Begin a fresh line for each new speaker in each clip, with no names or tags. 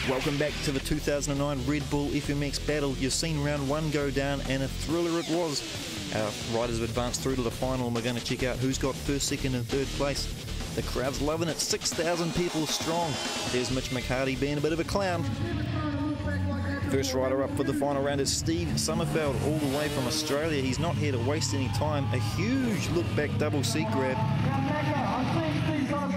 Welcome back to the 2009 Red Bull FMX Battle. You've seen round one go down and a thriller it was. Our riders have advanced through to the final and we're going to check out who's got first, second and third place. The crowd's loving it, 6,000 people strong. There's Mitch McCarty being a bit of a clown. First rider up for the final round is Steve Sommerfeld, all the way from Australia. He's not here to waste any time. A huge look back double seat grab.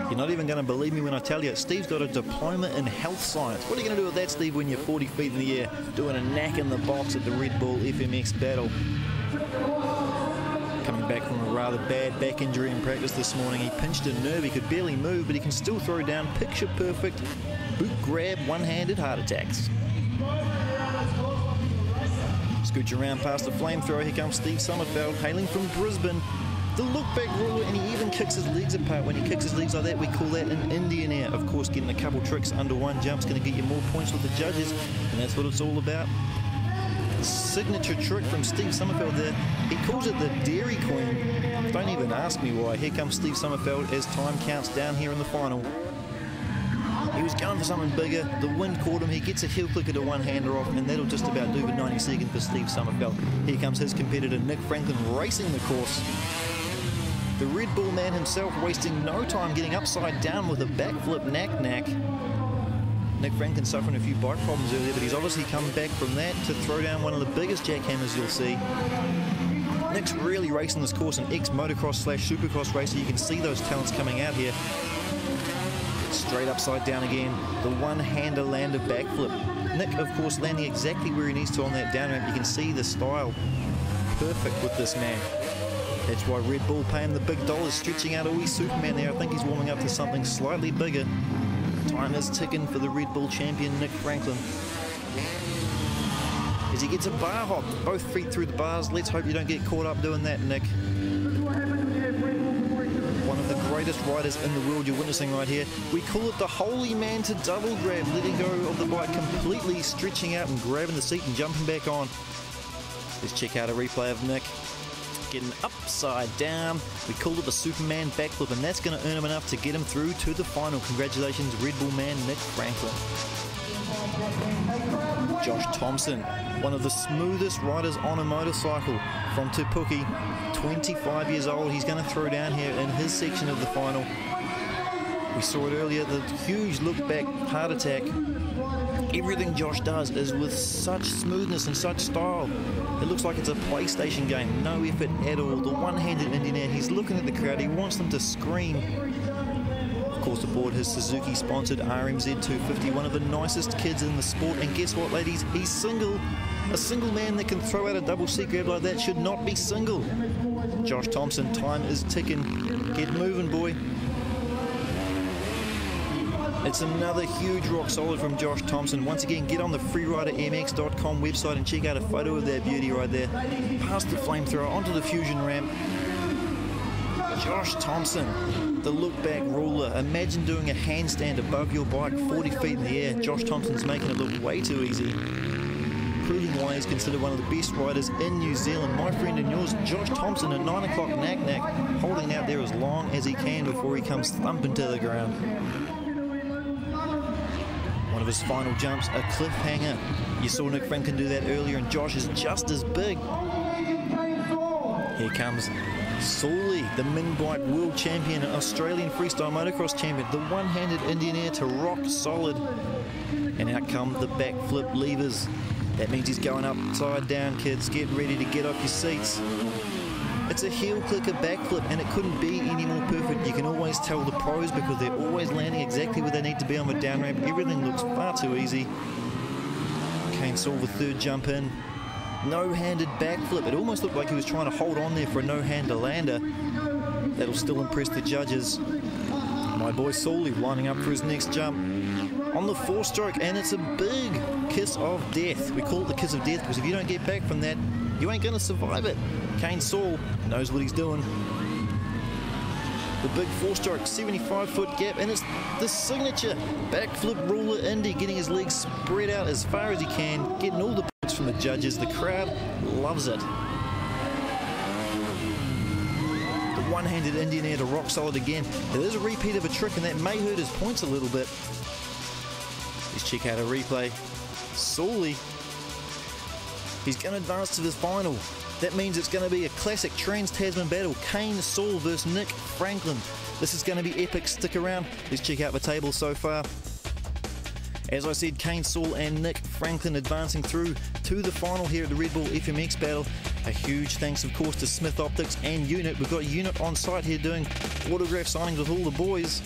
You're not even going to believe me when I tell you, Steve's got a diploma in health science. What are you going to do with that, Steve, when you're 40 feet in the air, doing a knack in the box at the Red Bull FMX Battle? Coming back from a rather bad back injury in practice this morning, he pinched a nerve, he could barely move, but he can still throw down picture perfect boot grab, one-handed heart attacks. Scooch around past the flamethrower, here comes Steve Sommerfeld, hailing from Brisbane. The look back ruler, and he even kicks his legs apart. When he kicks his legs like that, we call that an Indian air. Of course, getting a couple tricks under one jump's going to get you more points with the judges, and that's what it's all about. Signature trick from Steve Sommerfeld there. He calls it the Dairy Queen. Don't even ask me why. Here comes Steve Sommerfeld as time counts down here in the final. He was going for something bigger, the wind caught him, he gets a heel clicker to one-hander off, and that'll just about do the 90 seconds for Steve Sommerfeld. Here comes his competitor Nick Franklin racing the course. The Red Bull man himself wasting no time getting upside down with a backflip knack. Nick Franklin suffering a few bike problems earlier, but he's obviously come back from that to throw down one of the biggest jackhammers you'll see. Nick's really racing this course, an ex-motocross/supercross racer. You can see those talents coming out here. Straight upside down again, the one-hander lander backflip. Nick, of course, landing exactly where he needs to on that down ramp. You can see the style perfect with this man. That's why Red Bull pay him the big dollars, stretching out a wee Superman there. I think he's warming up to something slightly bigger. Time is ticking for the Red Bull champion, Nick Franklin. As he gets a bar hop, both feet through the bars. Let's hope you don't get caught up doing that, Nick. One of the greatest riders in the world you're witnessing right here. We call it the holy man to double grab, letting go of the bike completely, stretching out and grabbing the seat and jumping back on. Let's check out a replay of Nick getting upside down. We call it the Superman backflip, and that's going to earn him enough to get him through to the final. Congratulations, Red Bull man Nick Franklin. Josh Thompson, one of the smoothest riders on a motorcycle from Te Puke, 25 years old. He's going to throw down here in his section of the final. We saw it earlier, the huge look back heart attack. Everything Josh does is with such smoothness and such style. It looks like it's a PlayStation game, no effort at all. The one-handed Indian air, he's looking at the crowd, he wants them to scream. Of course, aboard his Suzuki-sponsored RMZ 250, one of the nicest kids in the sport. And guess what, ladies? He's single. A single man that can throw out a double seat grab like that should not be single. Josh Thompson, time is ticking. Get moving, boy. It's another huge rock solid from Josh Thompson. Once again, get on the freeridermx.com website and check out a photo of that beauty right there. Past the flamethrower, onto the fusion ramp. Josh Thompson, the look back ruler. Imagine doing a handstand above your bike 40 feet in the air. Josh Thompson's making it look way too easy. Proving why he's considered one of the best riders in New Zealand. My friend and yours, Josh Thompson, a 9 o'clock knack, holding out there as long as he can before he comes thumping to the ground. One of his final jumps, a cliffhanger. You saw Nick Franklin do that earlier, and Josh is just as big. Here comes Sully, the min bike world champion, Australian freestyle motocross champion, the one-handed Indian air to rock solid. And out come the backflip levers. That means he's going upside down, kids. Get ready to get off your seats. It's a heel clicker backflip, and it couldn't be any more perfect. You can always tell the pros because they're always landing exactly where they need to be on the down ramp. Everything looks far too easy. Kane saw the third jump in. No-handed backflip. It almost looked like he was trying to hold on there for a no-hander lander. That'll still impress the judges. My boy Sully lining up for his next jump on the four-stroke, and it's a big kiss of death. We call it the kiss of death because if you don't get back from that, you ain't going to survive it. Kane Saul knows what he's doing. The big four-stroke, 75-foot gap, and it's the signature backflip ruler Indy, getting his legs spread out as far as he can, getting all the points from the judges. The crowd loves it. The one-handed Indian air to rock solid again. It is a repeat of a trick, and that may hurt his points a little bit. Let's check out a replay. Sully. He's going to advance to the final. That means it's going to be a classic Trans-Tasman battle. Kane Saul versus Nick Franklin. This is going to be epic. Stick around. Let's check out the table so far. As I said, Kane Saul and Nick Franklin advancing through to the final here at the Red Bull FMX Battle. A huge thanks, of course, to Smith Optics and Unit. We've got Unit on site here doing autograph signings with all the boys.